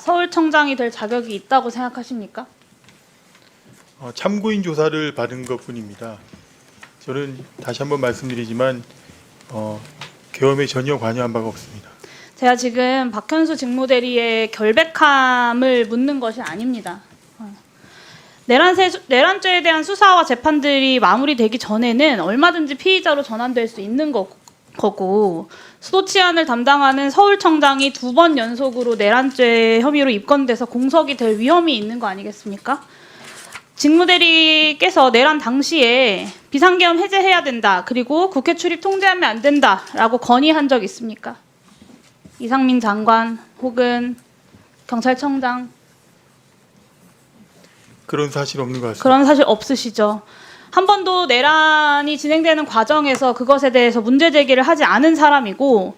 서울청장이 될 자격이 있다고 생각하십니까? 참고인 조사를 받은 것뿐입니다. 저는 다시 한번 말씀드리지만 계엄에 전혀 관여한 바가 없습니다. 제가 지금 박현수 직무대리의 결백함을 묻는 것이 아닙니다. 내란죄에 대한 수사와 재판들이 마무리되기 전에는 얼마든지 피의자로 전환될 수 있는 거고 수도 치안을 담당하는 서울청장이 2번 연속으로 내란죄 혐의로 입건돼서 공석이 될 위험이 있는 거 아니겠습니까? 직무대리께서 내란 당시에 비상계엄 해제해야 된다. 그리고 국회 출입 통제하면 안 된다라고 건의한 적 있습니까? 이상민 장관 혹은 경찰청장 그런 사실 없는 것 같습니다. 그런 사실 없으시죠? 한 번도 내란이 진행되는 과정에서 그것에 대해서 문제 제기를 하지 않은 사람이고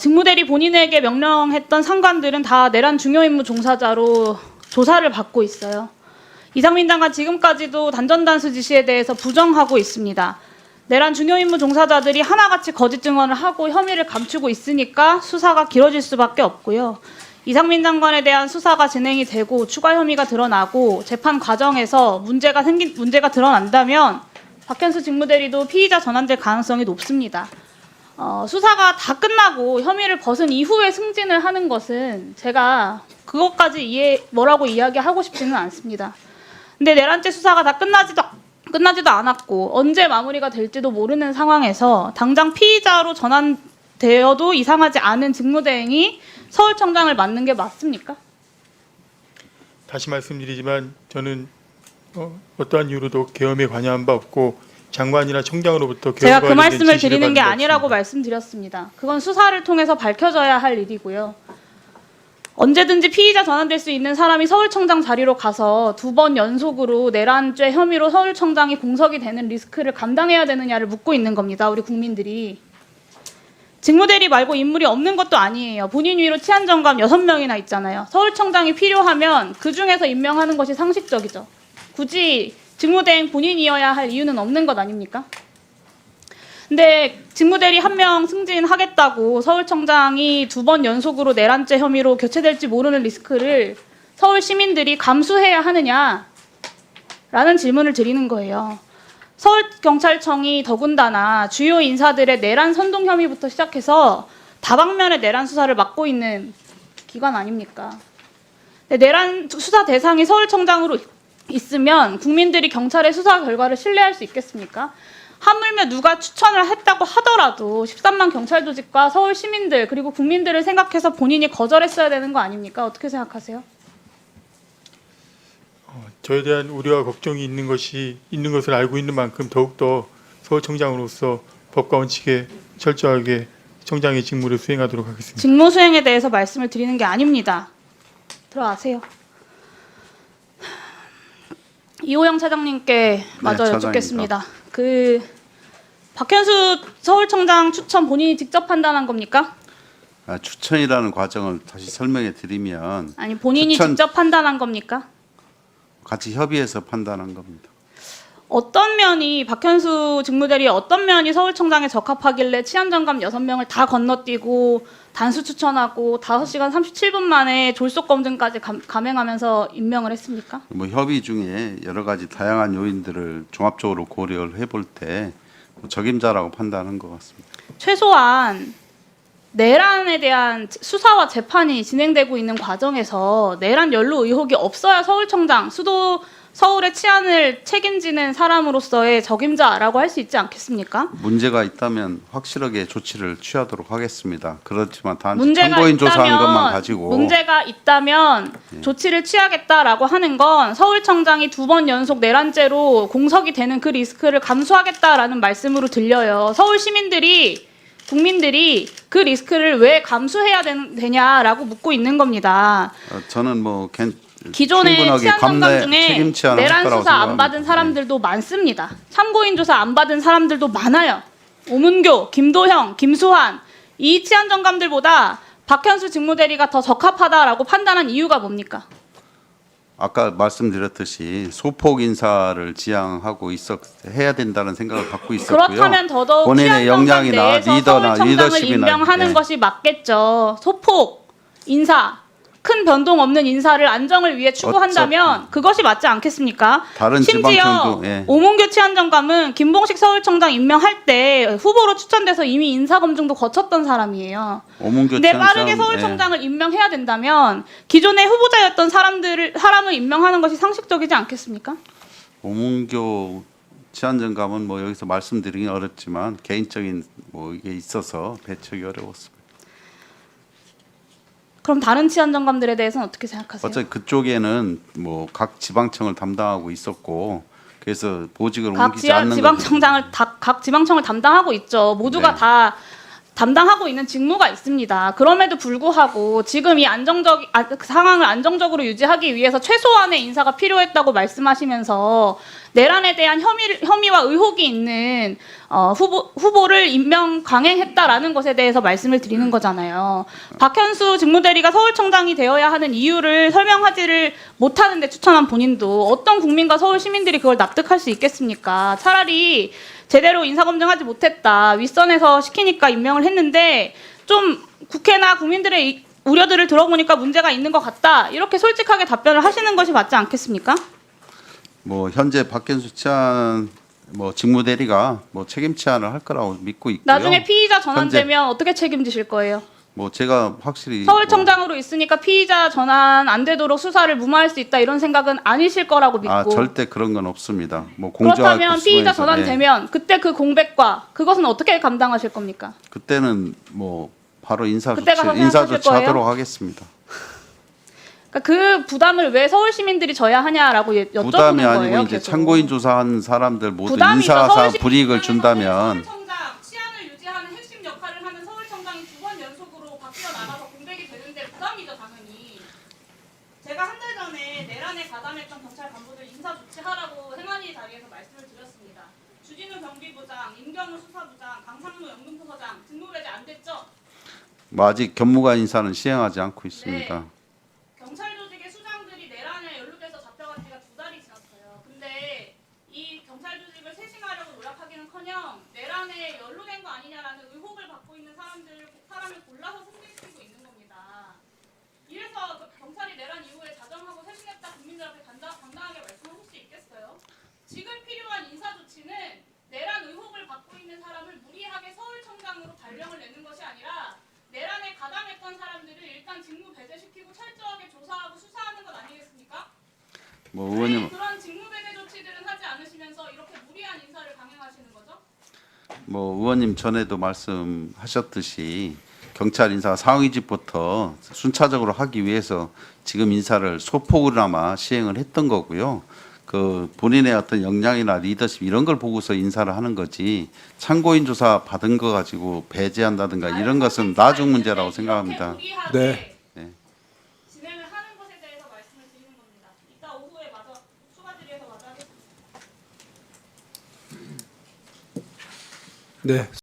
직무대리 본인에게 명령했던 상관들은 다 내란 중요임무 종사자로 조사를 받고 있어요. 이상민 장관 지금까지도 단전단수 지시에 대해서 부정하고 있습니다. 내란 중요임무 종사자들이 하나같이 거짓 증언을 하고 혐의를 감추고 있으니까 수사가 길어질 수밖에 없고요. 이상민 장관에 대한 수사가 진행이 되고 추가 혐의가 드러나고 재판 과정에서 문제가 드러난다면 박현수 직무대리도 피의자 전환될 가능성이 높습니다. 수사가 다 끝나고 혐의를 벗은 이후에 승진을 하는 것은 제가 그것까지 뭐라고 이야기하고 싶지는 않습니다. 근데 내란죄 수사가 다 끝나지도 않았고 언제 마무리가 될지도 모르는 상황에서 당장 피의자로 전환되어도 이상하지 않은 직무대행이 서울청장을 맡는 게 맞습니까? 다시 말씀드리지만 저는 어떠한 이유로도 계엄에 관여한 바 없고 장관이나 청장으로부터 제가 계엄과 그 관련된 말씀을 지시를 드리는 게 받은 바 아니라고 없습니다. 말씀드렸습니다. 그건 수사를 통해서 밝혀져야 할 일이고요. 언제든지 피의자 전환될 수 있는 사람이 서울청장 자리로 가서 2번 연속으로 내란죄 혐의로 서울청장이 공석이 되는 리스크를 감당해야 되느냐를 묻고 있는 겁니다. 우리 국민들이. 직무대리 말고 인물이 없는 것도 아니에요. 본인 위로 치안정감 6명이나 있잖아요. 서울청장이 필요하면 그중에서 임명하는 것이 상식적이죠. 굳이 직무대행 본인이어야 할 이유는 없는 것 아닙니까? 근데 직무대리 1명 승진하겠다고 서울청장이 2번 연속으로 내란죄 혐의로 교체될지 모르는 리스크를 서울 시민들이 감수해야 하느냐라는 질문을 드리는 거예요. 서울경찰청이 더군다나 주요 인사들의 내란 선동 혐의부터 시작해서 다방면의 내란 수사를 맡고 있는 기관 아닙니까? 내란 수사 대상이 서울청장으로 있으면 국민들이 경찰의 수사 결과를 신뢰할 수 있겠습니까? 하물며 누가 추천을 했다고 하더라도 13만 경찰 조직과 서울 시민들 그리고 국민들을 생각해서 본인이 거절했어야 되는 거 아닙니까? 어떻게 생각하세요? 저에 대한 우려와 걱정이 있는 것을 알고 있는 만큼 더욱더 서울청장으로서 법과 원칙에 철저하게 청장의 직무를 수행하도록 하겠습니다. 직무 수행에 대해서 말씀을 드리는 게 아닙니다. 들어가세요. 이호영 차장님께 마저 여쭙겠습니다. 박현수 서울청장 추천 본인이 직접 판단한 겁니까? 추천이라는 과정을 다시 설명해 드리면 아니 본인이 직접 판단한 겁니까? 같이 협의해서 판단한 겁니다. 어떤 면이 박현수 직무대리 어떤 면이 서울청장에 적합하길래 치안정감 6명을 다 건너뛰고 단수 추천하고 5시간 37분 만에 졸속 검증까지 감행하면서 임명을 했습니까? 협의 중에 여러 가지 다양한 요인들을 종합적으로 고려를 해볼 때 적임자라고 판단한 것 같습니다. 최소한 내란에 대한 수사와 재판이 진행되고 있는 과정에서 내란 연루 의혹이 없어야 서울청장, 서울의 치안을 책임지는 사람으로서의 적임자라고 할 수 있지 않겠습니까? 문제가 있다면 확실하게 조치를 취하도록 하겠습니다. 그렇지만 단지 참고인 조사한 것만 가지고 문제가 있다면 조치를 취하겠다라고 하는 건 서울청장이 2번 연속 내란죄로 공석이 되는 그 리스크를 감수하겠다라는 말씀으로 들려요. 서울 시민들이 국민들이 그 리스크를 왜 감수해야 되냐라고 묻고 있는 겁니다. 저는 기존의 치안정감 중에 내란 수사 안 받은 생각합니다. 사람들도 많습니다. 참고인 조사 안 받은 사람들도 많아요. 오문교, 김도형, 김수환 이 치안정감들보다 박현수 직무대리가 더 적합하다라고 판단한 이유가 뭡니까? 아까 말씀드렸듯이 소폭 인사를 지향하고 해야 된다는 생각을 갖고 있었고요. 그렇다면 더더욱 본인의 역량이나 역량이나 리더나 서울청장을 리더십이나 임명하는 것이 맞겠죠. 소폭 인사 큰 변동 없는 인사를 안정을 위해 추구한다면 그것이 맞지 않겠습니까? 다른 심지어 지방청도 예. 오문규 치안정감은 김봉식 서울청장 임명할 때 후보로 추천돼서 이미 인사검증도 거쳤던 사람이에요. 오문교 근데 치안장, 빠르게 서울청장을 임명해야 된다면 기존의 후보자였던 사람을 임명하는 것이 상식적이지 않겠습니까? 오문교 치안정감은 뭐 여기서 말씀드리긴 어렵지만 개인적인 뭐 이게 있어서 배척이 어려웠습니다. 그럼 다른 치안정감들에 대해서는 어떻게 생각하세요? 어차피 그쪽에는 뭐 각 지방청을 담당하고 있었고 그래서 보직을 각 옮기지 않는 각 지방청을 담당하고 있죠. 모두가 네. 다 담당하고 있는 직무가 있습니다. 그럼에도 불구하고 지금 이 상황을 안정적으로 유지하기 위해서 최소한의 인사가 필요했다고 말씀하시면서 내란에 대한 혐의와 의혹이 있는 후보를 임명 강행했다라는 것에 대해서 말씀을 드리는 거잖아요. 박현수 직무대리가 서울청장이 되어야 하는 이유를 설명하지를 못하는데 추천한 본인도 어떤 국민과 서울 시민들이 그걸 납득할 수 있겠습니까? 차라리 제대로 인사검증하지 못했다. 윗선에서 시키니까 임명을 했는데 좀 국회나 국민들의 우려들을 들어보니까 문제가 있는 것 같다. 이렇게 솔직하게 답변을 하시는 것이 맞지 않겠습니까? 뭐 현재 박현수 치안 뭐 직무대리가 뭐 책임 치안을 할 거라고 믿고 있고요. 나중에 피의자 전환되면 어떻게 책임지실 거예요? 뭐 제가 확실히 서울청장으로 있으니까 피의자 전환 안 되도록 수사를 무마할 수 있다 이런 생각은 아니실 거라고 믿고 절대 그런 건 없습니다. 뭐 공정할 그렇다면 피의자 수에서, 전환되면 그때 그 공백과 그것은 어떻게 감당하실 겁니까? 그때는 뭐 바로 그때 가서 인사 생각하실 조치하도록 하겠습니다. 그러니까 그 부담을 왜 서울 시민들이 져야 하냐라고 여쭤보는 부담이 거예요. 아니고 이제 계속. 참고인 조사한 사람들 모두 부담이죠. 인사상 서울 불이익을 시민들은 준다면 서울청장 치안을 유지하는 핵심 역할을 하는 서울청장이 2번 연속으로 바뀌어 나가서 공백이 되는데 부담이죠 당연히. 제가 한 달 전에 내란에 가담했던 경찰 간부들 인사 조치하라고 행안위 자리에서 말씀을 드렸습니다. 주진우 경비부장, 임경우 수사부장, 강상무 영등포서장 직무 배제 안 됐죠? 뭐 아직 경무관 인사는 시행하지 않고 있습니다. 네. 경찰 조직의 수장들이 내란에 연루돼서 잡혀간 지가 2달이 지났어요. 근데 이 경찰 조직을 쇄신하려고 노력하기는커녕 내란에 연루된 거 아니냐라는 의혹을 받고 있는 사람을 골라서 승진시키고 있는 겁니다. 이래서 경찰이 내란 이후에 자정하고 쇄신했다 국민들 앞에 당당하게 말씀하실 수 있겠어요? 지금 필요한 인사 조치는 내란 의혹을 받고 있는 사람을 무리하게 서울청장으로 발령을 내는 것이 아니라 내란에 가담했던 사람들을 일단 직무 배제시키고 철저하게 조사하고 수사하는 것 아니겠습니까? 뭐 의원님 그런 직무 배제 조치들은 하지 않으시면서 이렇게 무리한 인사를 강행하시는 거죠? 뭐 의원님 전에도 말씀하셨듯이 경찰 인사 상위직부터 순차적으로 하기 위해서 지금 인사를 소폭으로나마 시행을 했던 거고요. 그 본인의 어떤 역량이나 리더십 이런 걸 보고서 인사를 하는 거지 참고인 조사 받은 거 가지고 배제한다든가 이런 것은 나중 문제라고 생각합니다. 네. 네. 진행을 하는 것에 대해서 말씀을 드리는 겁니다. 이따 오후에 마저 추가 질의에서 마저 하겠습니다. 네.